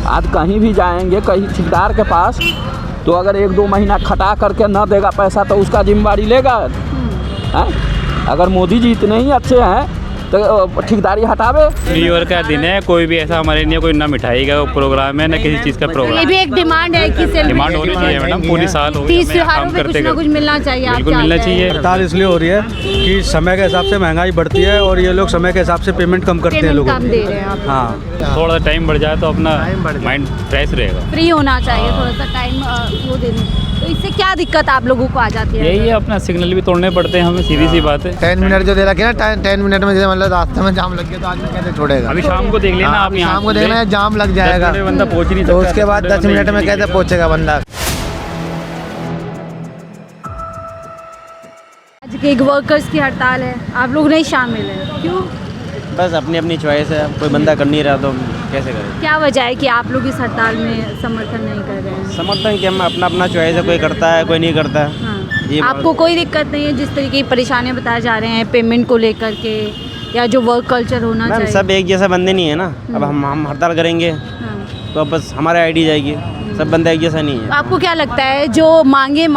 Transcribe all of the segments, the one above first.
आज कहीं भी जाएंगे कहीं ठेकेदार के पास, तो अगर 1-2 महीना खटा करके न देगा पैसा तो उसका जिम्मेवारी लेगा हैं? अगर मोदी जी इतने ही अच्छे हैं तो ठेकेदारी हटावे। न्यू ईयर का दिन है, कोई भी ऐसा हमारे लिए कोई ना मिठाई का प्रोग्राम है ना किसी चीज़ का प्रोग्राम। ये भी एक डिमांड है कि डिमांड होनी चाहिए मैडम, पूरी साल हो 30 त्योहारों में कुछ ना कुछ मिलना चाहिए। बिल्कुल मिलना चाहिए। हड़ताल इसलिए हो रही है कि समय के हिसाब से महंगाई बढ़ती है और ये लोग समय के हिसाब से पेमेंट कम करते हैं लोगों कम दे रहे हैं आप। हाँ, थोड़ा सा टाइम बढ़ जाए तो अपना माइंड फ्रेश रहेगा। फ्री होना चाहिए थोड़ा सा टाइम वो देने। तो इससे क्या दिक्कत आप लोगों को आ जाती है? यही है, अपना सिग्नल भी तोड़ने पड़ते हैं हमें, सीधी सी बात है। 10 मिनट जो दे रखे ना, 10 मिनट में जैसे मतलब रास्ते में जाम लग गया तो आदमी कैसे छोड़ेगा। अभी शाम को देख लेना आप, यहाँ शाम को देखना है जाम लग जाएगा, बंदा पहुँच नहीं सकता, तो उसके बाद 10 मिनट में कैसे पहुँचेगा बंदा। आज गिग वर्कर्स की हड़ताल है, आप लोग नहीं शामिल हैं, क्यों? बस अपनी अपनी चॉइस है, कोई बंदा कर नहीं रहा तो कैसे करें। क्या वजह है कि आप लोग इस हड़ताल में समर्थन नहीं कर रहे हैं? समर्थन कि हम अपना अपना चॉइस है, कोई करता है कोई नहीं करता है। हाँ। ये आपको कोई दिक्कत नहीं है जिस तरीके की परेशानियां बताए जा रहे हैं पेमेंट को लेकर के, या जो वर्क कल्चर होना मैम चाहिए? सब एक जैसा बंदे नहीं है ना। अब हम हड़ताल करेंगे हाँ। तो अब बस हमारे आईडी जाएगी, सब बंदा एक जैसा नहीं है। आपको क्या लगता है जो मांगे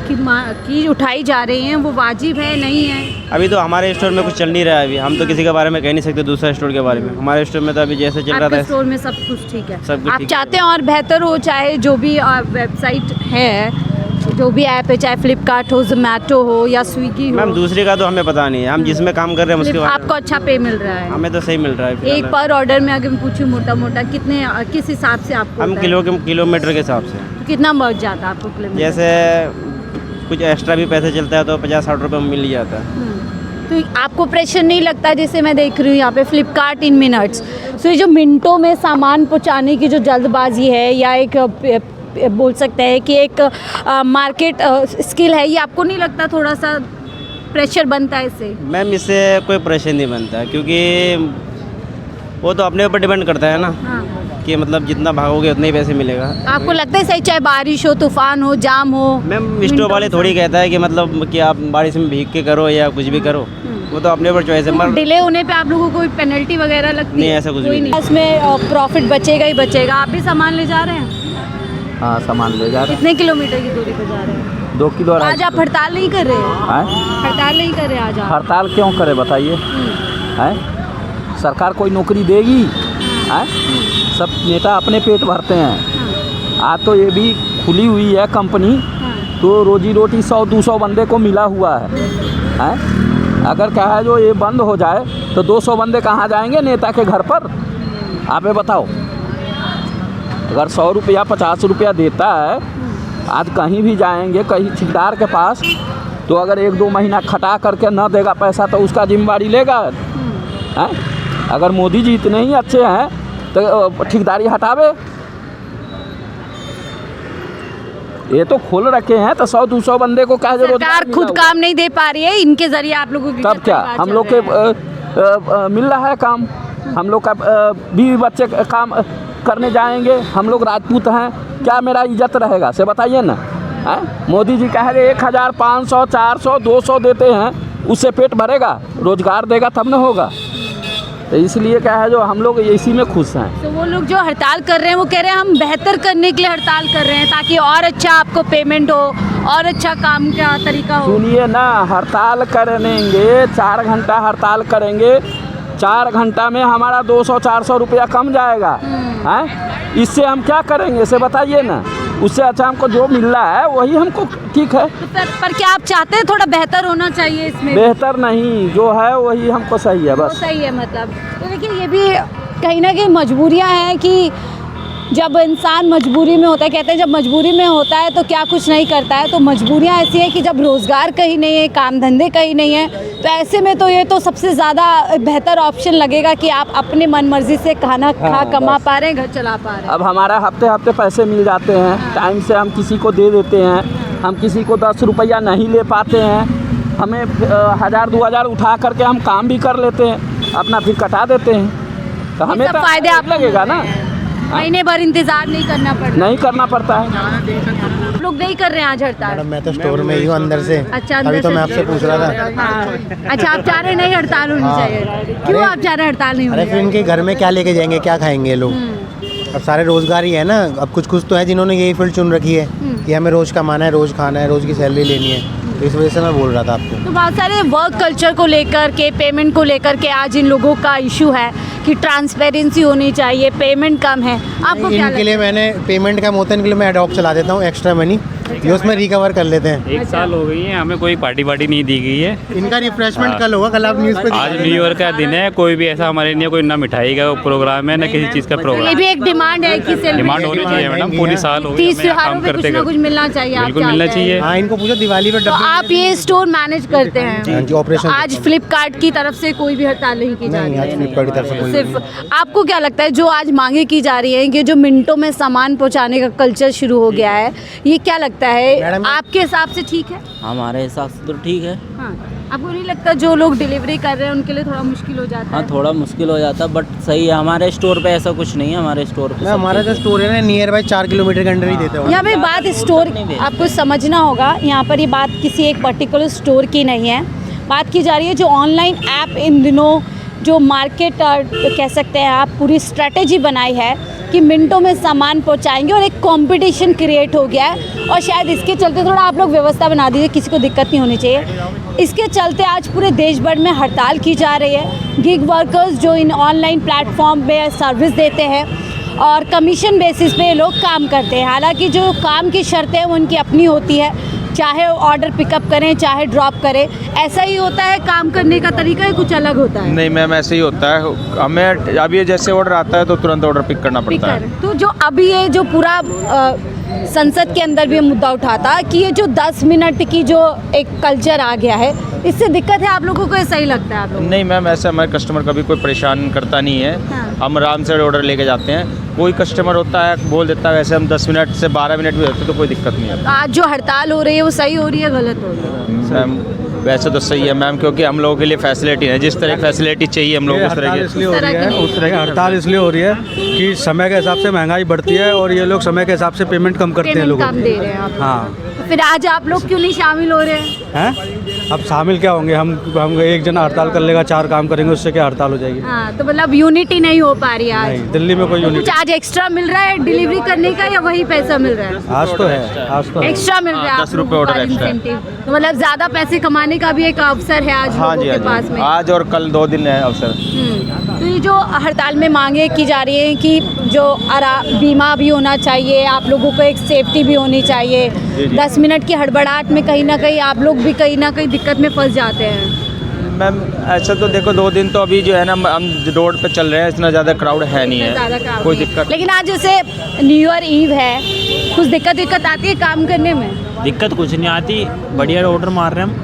की उठाई जा रही हैं वो वाजिब है नहीं है? अभी तो हमारे स्टोर में कुछ चल नहीं रहा है, अभी हम तो किसी के बारे में कह नहीं सकते दूसरा स्टोर के बारे में। हमारे स्टोर में तो अभी जैसे चल रहा आपके था स्टोर में सब कुछ ठीक है, सब कुछ आप ठीक चाहते हैं और बेहतर हो, चाहे जो भी वेबसाइट है, जो भी ऐप है, चाहे फ्लिपकार्ट हो, जोमेटो हो या स्विगी हो। मैम दूसरे का तो हमें पता नहीं है, हम जिसमें काम कर रहे हैं उसके बारे में आपको अच्छा पे मिल रहा है? हमें तो सही मिल रहा है। एक पर ऑर्डर में अगर मैं पूछूं मोटा मोटा कितने किस हिसाब से आपको हम होता है? किलोमीटर के हिसाब से। तो कितना बढ़ जाता है आपको किलोमीटर? जैसे कुछ एक्स्ट्रा भी पैसे चलता है तो 50-60 रुपये में मिल ही जाता है। तो आपको प्रेशर नहीं लगता? जैसे मैं देख रही हूँ यहाँ पे फ्लिपकार्ट इन मिनट्स, तो ये जो मिनटों में सामान पहुँचाने की जो जल्दबाजी है, या एक बोल सकते हैं कि एक मार्केट स्किल है, ये आपको नहीं लगता थोड़ा सा प्रेशर बनता है इससे? मैम इससे कोई प्रेशर नहीं बनता, क्योंकि वो तो अपने ऊपर डिपेंड करता है ना। हाँ। कि मतलब जितना भागोगे उतने ही पैसे मिलेगा। आपको लगता है सही, चाहे बारिश हो, तूफान हो, जाम हो? मैम स्टोर वाले थोड़ी कहता है कि मतलब कि आप बारिश में भीग के करो या कुछ भी करो, वो तो अपने ऊपर चॉइस है। डिले होने पे आप लोगों को कोई पेनल्टी वगैरह लगती नहीं, है? ऐसा कुछ भी नहीं। इसमें प्रॉफिट बचेगा ही बचेगा। आप भी सामान ले जा रहे हैं? हाँ, सामान ले जा रहे हैं। कितने किलोमीटर की दूरी पे जा रहे हैं? 2 किलो। आज आप हड़ताल नहीं कर रहे हैं? हड़ताल नहीं कर रहे आज आप? हड़ताल क्यों करे बताइए? हैं? सरकार कोई नौकरी देगी? हैं? सब नेता अपने पेट भरते हैं। आज तो ये भी खुली हुई है कंपनी, तो रोजी रोटी 100-200 बंदे को मिला हुआ है। हैं? अगर क्या है जो ये बंद हो जाए तो 200 बंदे कहाँ जाएंगे नेता के घर पर? आप ये बताओ। अगर 100 रुपया 50 रुपया देता है, आज कहीं भी जाएंगे कहीं ठेकेदार के पास, तो अगर 1-2 महीना खटा करके न देगा पैसा तो उसका जिम्मेवारी लेगा हैं? अगर मोदी जी इतने ही अच्छे हैं तो ठेकेदारी हटावे। ये तो खोल रखे हैं तो 100-200 बंदे को क्या जरूरत? सरकार खुद काम नहीं दे पा रही है, इनके जरिए आप लोगों की तब क्या हम लोग के मिल रहा है काम? हम लोग का बीवी बच्चे काम करने जाएंगे, हम लोग राजपूत हैं, क्या मेरा इज्जत रहेगा से बताइए ना? हैं? मोदी जी कह रहे 1000, 500, 400, 200 देते हैं, उससे पेट भरेगा? रोजगार देगा तब न होगा। तो इसलिए क्या है जो हम लोग इसी में खुश हैं। तो वो लोग जो हड़ताल कर रहे हैं वो कह रहे हैं हम बेहतर करने के लिए हड़ताल कर रहे हैं, ताकि और अच्छा आपको पेमेंट हो और अच्छा काम का तरीका हो। सुनिए ना, हड़ताल करेंगे 4 घंटा हड़ताल करेंगे, 4 घंटा में हमारा 200-400 रुपया कम जाएगा। हैं? इससे हम क्या करेंगे इसे बताइए ना? उससे अच्छा हमको जो मिल रहा है वही हमको ठीक है। तो पर क्या आप चाहते हैं थोड़ा बेहतर होना चाहिए इसमें? बेहतर नहीं, जो है वही हमको सही है बस। सही है मतलब। तो देखिए ये भी कहीं ना कहीं मजबूरियां हैं कि जब इंसान मजबूरी में होता है, कहते हैं जब मजबूरी में होता है तो क्या कुछ नहीं करता है। तो मजबूरियां ऐसी हैं कि जब रोज़गार कहीं नहीं है, काम धंधे कहीं नहीं है, तो ऐसे में तो ये तो सबसे ज़्यादा बेहतर ऑप्शन लगेगा कि आप अपने मन मर्जी से खाना कमा पा रहे हैं, घर चला पा रहे हैं। अब हमारा हफ्ते पैसे मिल जाते हैं, टाइम से हम किसी को दे देते हैं, हम किसी को 10 रुपया नहीं ले पाते हैं, हमें 1000-2000 उठा करके हम काम भी कर लेते हैं, अपना फिर कटा देते हैं। तो हमें तो फायदे आप लगेगा ना, महीने भर इंतजार नहीं करना पड़ता। नहीं करना पड़ता है। लोग नहीं कर रहे हैं आज हड़ताल? मैडम मैं तो स्टोर में ही हूँ अंदर से। अच्छा, अभी तो मैं आपसे पूछ रहा था। हाँ। अच्छा, आप चाह रहे नहीं हड़ताल होनी चाहिए? क्यों आप चाह रहे हड़ताल नहीं होनी? अरे फिर इनके घर में क्या लेके जाएंगे, क्या खाएंगे लोग? अब सारे रोजगार ही है ना, अब कुछ कुछ तो है जिन्होंने यही फील्ड चुन रखी है कि हमें रोज कमाना है, रोज खाना है, रोज की सैलरी लेनी है। तो इस वजह से मैं बोल रहा था आपको। तो बहुत सारे वर्क कल्चर को लेकर के, पेमेंट को लेकर के आज इन लोगों का इशू है कि ट्रांसपेरेंसी होनी चाहिए, पेमेंट कम है। आपको क्या इनके लिए मैंने पेमेंट कम होता है, इनके लिए मैं एडॉक चला देता हूँ, एक्स्ट्रा मनी ये उसमें रिकवर कर लेते हैं। 1 साल हो गई है, हमें कोई पार्टी नहीं दी गई है। इनका रिफ्रेशमेंट कल होगा, कल आप न्यूज़ पे आज न्यू ईयर का दिन है, कोई भी ऐसा हमारे लिए कोई ना मिठाई का प्रोग्राम है ना किसी चीज़ का ये प्रोग्राम। भी एक डिमांड है कि डिमांड होनी चाहिए मैडम, पूरी साल हो गई 30 हमें त्योहारों काम में कुछ करते ना कुछ मिलना चाहिए। आप बिल्कुल चाहते मिलना हैं। चाहिए। हाँ, इनको पूछो दिवाली पे तो आप ये स्टोर मैनेज करते हैं? जी, ऑपरेशन आज फ्लिपकार्ट की तरफ से कोई भी हड़ताल नहीं की जा रही नहीं, आज है? फ्लिपकार्ट की तरफ से कोई सिर्फ आपको क्या लगता है जो आज मांगे की जा रही है कि जो मिनटों में सामान पहुंचाने का कल्चर शुरू हो गया है, ये क्या लगता है मैडम, आपके हिसाब से ठीक है? हमारे हिसाब से तो ठीक है। हाँ, आपको नहीं लगता जो लोग डिलीवरी कर रहे हैं उनके लिए थोड़ा मुश्किल हो जाता हाँ, है? थोड़ा मुश्किल हो जाता है बट सही है। हमारे स्टोर पे ऐसा कुछ नहीं है, हमारे स्टोर पे मैं हमारा जो स्टोर है ना नियर बाई 4 किलोमीटर के अंडर ही देते हो। यहाँ पे बात स्टोर, आपको समझना होगा, यहाँ पर ये बात किसी एक पर्टिकुलर स्टोर की नहीं है। बात की जा रही है जो ऑनलाइन ऐप इन दिनों जो मार्केट कह सकते हैं आप, पूरी स्ट्रेटेजी बनाई है कि मिनटों में सामान पहुंचाएंगे और एक कंपटीशन क्रिएट हो गया है। और शायद इसके चलते थोड़ा आप लोग व्यवस्था बना दीजिए, किसी को दिक्कत नहीं होनी चाहिए। इसके चलते आज पूरे देश भर में हड़ताल की जा रही है। गिग वर्कर्स जो इन ऑनलाइन प्लेटफॉर्म में सर्विस देते हैं और कमीशन बेसिस पे ये लोग काम करते हैं। हालांकि जो काम की शर्तें हैं वो उनकी अपनी होती है, चाहे ऑर्डर पिकअप करें चाहे ड्रॉप करें, ऐसा ही होता है। काम करने का तरीका ही कुछ अलग होता है। नहीं मैम, ऐसे ही होता है। हमें अब ये जैसे ऑर्डर आता है तो तुरंत ऑर्डर पिक करना पड़ता है। तो जो अभी ये जो पूरा संसद के अंदर भी ये मुद्दा उठा था कि ये जो 10 मिनट की जो एक कल्चर आ गया है, इससे दिक्कत है आप लोगों को? ऐसा ही लगता है आप लोगों को? नहीं मैम, ऐसे हमारे कस्टमर कभी कोई परेशान करता नहीं है। हाँ। हम आराम से ऑर्डर लेके जाते हैं। कोई कस्टमर होता है बोल देता है, वैसे हम 10 मिनट से 12 मिनट भी होते हैं तो कोई दिक्कत नहीं है। आज जो हड़ताल हो रही है वो सही हो रही है गलत हो रही है? मैम वैसे तो सही है मैम, क्योंकि हम लोगों के लिए फैसिलिटी है, जिस तरह की फैसिलिटी चाहिए हम लोग उस तरह हड़ताल की। इसलिए हो रही है, उस तरह की हड़ताल इसलिए हो रही है कि समय के हिसाब से महंगाई बढ़ती है और ये लोग समय के हिसाब से पेमेंट कम करते हैं पेमेंट लोगों कम को। दे रहे हैं आप। हाँ। तो फिर आज आप लोग क्यों नहीं शामिल हो रहे हैं? हैं? अब शामिल क्या होंगे हम एक जना हड़ताल कर लेगा, 4 काम करेंगे, उससे क्या हड़ताल हो जाएगी? हाँ, तो मतलब यूनिटी नहीं हो पा रही है आज। नहीं, दिल्ली में कोई कुछ यूनिट आज एक्स्ट्रा मिल रहा है डिलीवरी करने का या वही पैसा मिल रहा है? आज तो है, आज तो है। एक्स्ट्रा मिल रहा है? 10 रुपये ऑर्डर एक्स्ट्रा। तो मतलब ज्यादा पैसे कमाने का भी एक अवसर है आज हाँ लोगों जी, के पास हाँ में। जी, आज और कल 2 दिन है अवसर। तो ये जो हड़ताल में मांगे की जा रही है कि जो बीमा भी होना चाहिए, आप लोगों को एक सेफ्टी भी होनी चाहिए। 10 मिनट की हड़बड़ाहट में कहीं ना कहीं आप लोग भी कहीं ना कहीं दिक्कत में फंस जाते हैं। मैम ऐसा तो देखो 2 दिन तो अभी जो है ना हम रोड पे चल रहे हैं, इतना ज़्यादा क्राउड है नहीं ज़्यादा है, crowd कोई नहीं। दिक्कत। लेकिन आज जैसे न्यू ईयर ईव है, कुछ दिक्कत आती है काम करने में? दिक्कत कुछ नहीं आती, बढ़िया ऑर्डर मार रहे हैं हम,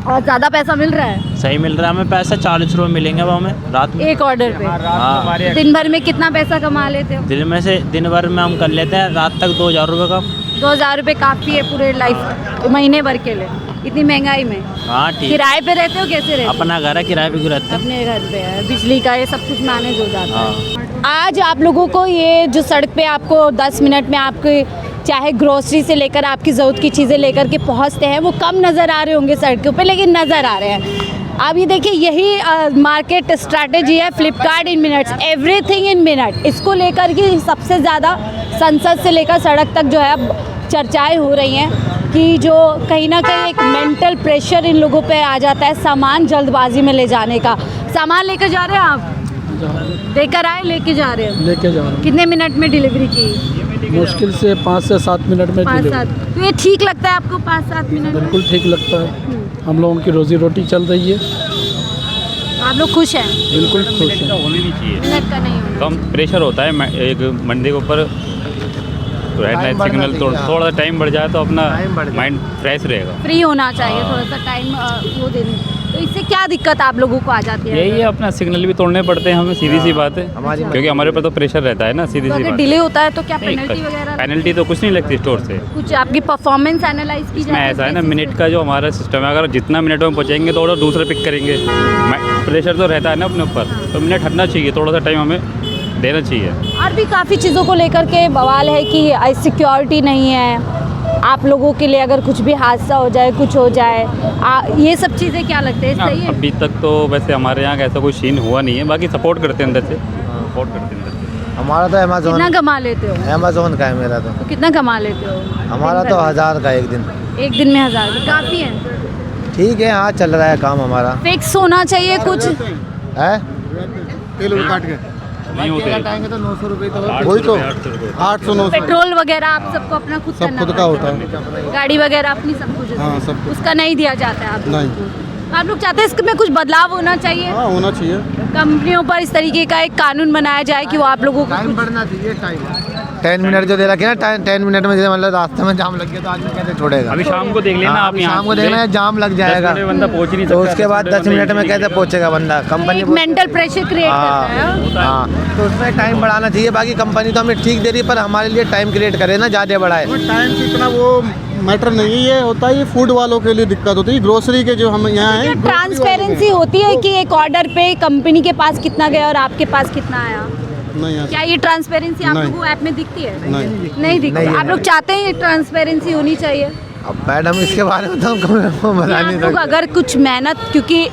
और ज़्यादा पैसा मिल रहा है? सही मिल रहा है हमें पैसा। 40 रुपये मिलेंगे वो हमें रात में। एक ऑर्डर पे? हाँ, दिन भर में कितना पैसा कमा लेते हो? दिन भर में हम कर लेते हैं रात तक 2000 रुपये का। 2000 रुपये काफ़ी है पूरे लाइफ महीने भर के लिए, इतनी महंगाई में? हाँ ठीक। किराए पे रहते हो, कैसे रहते हो? अपना घर है, किराए पे क्यों रहते हैं? अपने घर पे है, बिजली का ये सब कुछ मैनेज हो जाता हाँ। है। आज आप लोगों को ये जो सड़क पे आपको 10 मिनट में आपके चाहे ग्रोसरी से लेकर आपकी ज़रूरत की चीज़ें लेकर के पहुंचते हैं, वो कम नज़र आ रहे होंगे सड़कों पे, लेकिन नज़र आ रहे हैं। अब ये देखिए, यही मार्केट स्ट्रैटेजी है फ्लिपकार्ट इन मिनट्स, एवरीथिंग इन मिनट। इसको लेकर के सबसे ज़्यादा संसद से लेकर सड़क तक जो है अब चर्चाएँ हो रही हैं कि जो कहीं ना कहीं एक मेंटल प्रेशर इन लोगों पे आ जाता है सामान जल्दबाजी में ले जाने का। सामान लेकर जा रहे हैं आप? देकर आए, लेके जा रहे हो? लेके जा रहे कितने मिनट में डिलीवरी की? हैं। मुश्किल से 5 से 7 मिनट में 5-7। तो ये ठीक लगता है आपको 5-7 मिनट? बिल्कुल ठीक लगता है। हम लोगों की रोजी रोटी चल रही है, आप लोग खुश हैं? बिल्कुल खुश हैं। होनी नहीं चाहिए, मिनट का नहीं होना। कम प्रेशर होता है एक मंडी के ऊपर। रेड लाइट सिग्नल थोड़ा सा टाइम बढ़ जाए तो अपना माइंड फ्रेश रहेगा। फ्री होना चाहिए थोड़ा सा टाइम वो देने। तो इससे क्या दिक्कत आप लोगों को आ जाती है? यही है, अपना सिग्नल भी तोड़ने पड़ते हैं हमें, सीधी सी बात है, क्योंकि हमारे ऊपर तो प्रेशर रहता है ना, सीधी तो सी अगर बात डिले होता है तो क्या नहीं, पेनल्टी वगैरह? पेनल्टी तो कुछ नहीं लगती स्टोर से। कुछ आपकी परफॉर्मेंस एनालाइज की इसमें जाती ऐसा है ना, मिनट का जो हमारा सिस्टम है, अगर जितना मिनट में पहुँचेंगे तो ऑर्डर दूसरे पिक करेंगे। प्रेशर तो रहता है ना अपने ऊपर, तो मिनट हटना चाहिए, थोड़ा सा टाइम हमें देना चाहिए। और भी काफ़ी चीज़ों को लेकर के बवाल है कि सिक्योरिटी नहीं है आप लोगों के लिए, अगर कुछ भी हादसा हो जाए, कुछ हो जाए, ये सब चीज़ें क्या लगते हैं सही है? अभी तक तो वैसे हमारे यहाँ का ऐसा कोई सीन हुआ नहीं है, बाकी सपोर्ट करते हैं अंदर से, सपोर्ट करते हैं अंदर से। हमारा तो कितना अमेजोन कमा लेते हो? अमेजोन का है मेरा तो कितना कमा लेते हो? हमारा तो 1000 का एक दिन। एक दिन में 1000 काफ़ी है। ठीक है, हाँ चल रहा है काम हमारा। फिक्स होना चाहिए कुछ। है तेल काट के नहीं होते तो 900 रुपये तो वही तो 800 900 पेट्रोल वगैरह आप सबको अपना खुद सब करना खुद का पड़ता होता है। है। गाड़ी वगैरह अपनी सब कुछ हाँ, सब कुछ। उसका नहीं दिया जाता है आपको? नहीं। आप लोग चाहते हैं इसमें कुछ बदलाव होना चाहिए? हाँ होना चाहिए। कंपनियों पर इस तरीके का एक कानून बनाया जाए कि वो आप लोगों को कुछ- बढ़ना चाहिए। 10 मिनट जो दे रखे ना 10 मिनट में जैसे मतलब रास्ते में जाम लग गया तो आदमी कैसे छोड़ेगा। अभी शाम को देख लेना हाँ, आप अभी यहाँ शाम को देखना है जाम लग जाएगा बंदा पहुँच ही नहीं तो सकता। उसके बाद 10 मिनट में कैसे पहुंचेगा बंदा। कंपनी एक मेंटल प्रेशर क्रिएट करता है। हाँ तो उसमें टाइम बढ़ाना चाहिए। बाकी कंपनी तो हमें ठीक दे रही है पर हमारे लिए टाइम क्रिएट करे ना, ज़्यादा बढ़ाए। टाइम से इतना वो मैटर नहीं है, ये होता है ये फूड वालों के लिए दिक्कत होती है। ग्रोसरी के जो हम यहाँ हैं ट्रांसपेरेंसी होती है कि एक ऑर्डर पे कंपनी के पास कितना गया और आपके पास कितना आया? नहीं है। क्या ये ट्रांसपेरेंसी आप नहीं। लोगों को ऐप में दिखती है? नहीं। नहीं दिखती। नहीं है, आप लोग नहीं। चाहते हैं ये ट्रांसपेरेंसी होनी चाहिए? अब मैडम इसके बारे में तो हम बता आप नहीं लोग सकते। अगर कुछ मेहनत, क्योंकि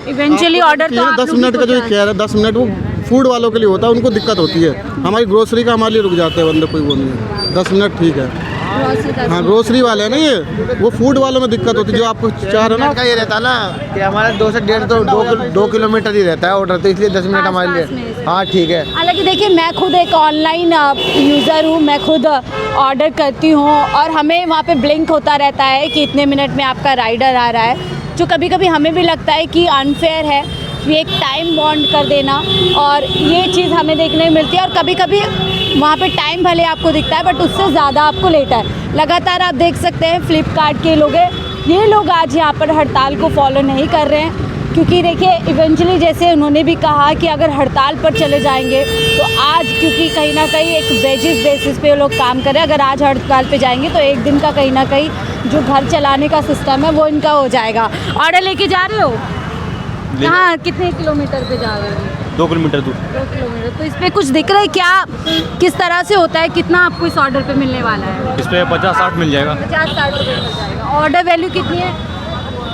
इवेंचुअली ऑर्डर तो आप 10 लोग ही मिनट का को जो जाना कह रहा है 10 मिनट वो फूड वालों के लिए होता है, उनको दिक्कत होती है। हमारी ग्रोसरी का हमारे लिए रुक जाते हैं बंदे, कोई वो नहीं है। 10 मिनट ठीक है। grocery का- हाँ ग्रोसरी वाले हैं ना ये, वो फूड वालों में दिक्कत होती है। जो आपको चाह रहे हो ना का ये रहता ना कि हमारा 2 से 1.5 तो 2 किलोमीटर ही रहता है ऑर्डर, तो इसलिए 10 मिनट हमारे आस-पास लिए में। हाँ ठीक है। हालांकि देखिए मैं खुद एक ऑनलाइन यूज़र हूँ, मैं खुद ऑर्डर करती हूँ और हमें वहाँ पे ब्लिंक होता रहता है कि इतने मिनट में आपका राइडर आ रहा है, जो कभी कभी हमें भी लगता है कि अनफेयर है। ये एक टाइम बॉन्ड कर देना और ये चीज़ हमें देखने में मिलती है और कभी कभी वहाँ पे टाइम भले आपको दिखता है बट उससे ज़्यादा आपको लेटा है। लगातार आप देख सकते हैं फ्लिपकार्ट के लोग हैं, ये लोग आज यहाँ पर हड़ताल को फॉलो नहीं कर रहे हैं क्योंकि देखिए इवेंचुअली जैसे उन्होंने भी कहा कि अगर हड़ताल पर चले जाएंगे तो आज, क्योंकि कहीं ना कहीं एक वेजेस बेसिस पे लोग काम कर रहे हैं, अगर आज हड़ताल पे जाएंगे तो एक दिन का कहीं ना कहीं जो घर चलाने का सिस्टम है वो इनका हो जाएगा। ऑर्डर लेके जा रहे हो कहाँ, कितने किलोमीटर पे जा रहे हो? 2 किलोमीटर दूर। 2 किलोमीटर। तो इस पे कुछ दिख रहा है क्या, किस तरह से होता है, कितना आपको इस ऑर्डर पे मिलने वाला है? इस पर 50-60 मिल जाएगा। 50-60 रुपये मिल जाएगा। ऑर्डर वैल्यू कितनी है?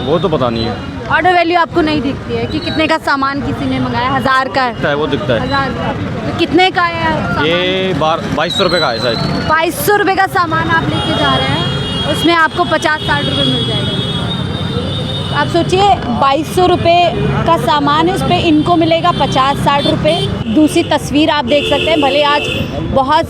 वो तो पता नहीं है। ऑर्डर वैल्यू आपको नहीं दिखती है कि कितने का सामान किसी ने मंगाया? 1000 का है। वो दिखता है। 1000 का। तो कितने का है सामान? ये 2200 रुपये का है शायद। 2200 रुपये का सामान आप लेके जा रहे हैं, उसमें आपको 50-60 रुपये मिल जाएगा। आप सोचिए 2200 रुपये का सामान है, उस पर इनको मिलेगा 50-60 रुपये। दूसरी तस्वीर आप देख सकते हैं, भले आज बहुत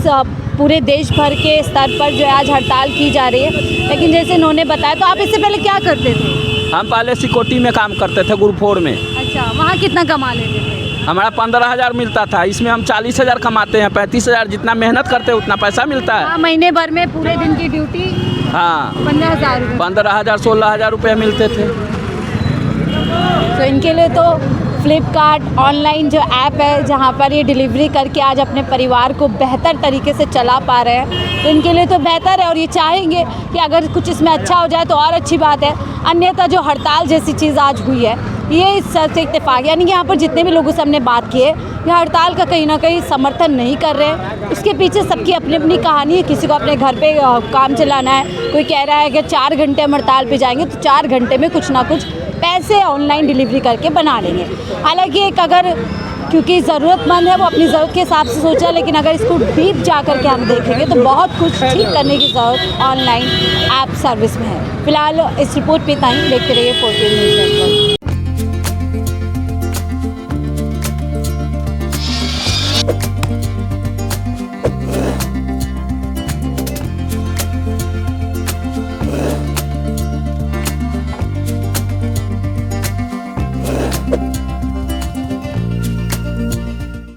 पूरे देश भर के स्तर पर जो है आज हड़ताल की जा रही है, लेकिन जैसे इन्होंने बताया, तो आप इससे पहले क्या करते थे? हम पहले सिक्योरिटी में काम करते थे ग्रुप 4 में। अच्छा, वहाँ कितना कमा लेते थे? हमारा 15,000 मिलता था, इसमें हम 40,000 कमाते हैं। 35,000 जितना मेहनत करते हैं उतना पैसा मिलता है। हाँ, महीने भर में पूरे दिन की ड्यूटी हाँ 15,000 रुपये। 15,000 16,000 रुपये मिलते थे। तो इनके लिए तो फ्लिपकार्ट ऑनलाइन जो ऐप है जहाँ पर ये डिलीवरी करके आज अपने परिवार को बेहतर तरीके से चला पा रहे हैं, तो इनके लिए तो बेहतर है और ये चाहेंगे कि अगर कुछ इसमें अच्छा हो जाए तो और अच्छी बात है। अन्यथा जो हड़ताल जैसी चीज़ आज हुई है, ये इस से इत्तेफाक, यानी कि यहाँ पर जितने भी लोगों से हमने बात की है, ये हड़ताल का कहीं ना कहीं समर्थन नहीं कर रहे हैं। उसके पीछे सबकी अपनी अपनी कहानी है। किसी को अपने घर पे काम चलाना है, कोई कह रहा है कि 4 घंटे हम हड़ताल पे जाएंगे तो 4 घंटे में कुछ ना कुछ पैसे ऑनलाइन डिलीवरी करके बना लेंगे। हालांकि एक अगर, क्योंकि ज़रूरतमंद है वो अपनी ज़रूरत के हिसाब से सोचा, लेकिन अगर इसको डीप जा कर के हम देखेंगे तो बहुत कुछ ठीक करने की ज़रूरत ऑनलाइन ऐप सर्विस में है। फिलहाल इस रिपोर्ट पे ताई देखते रहिए 14 न्यूज़ नेटवर्क।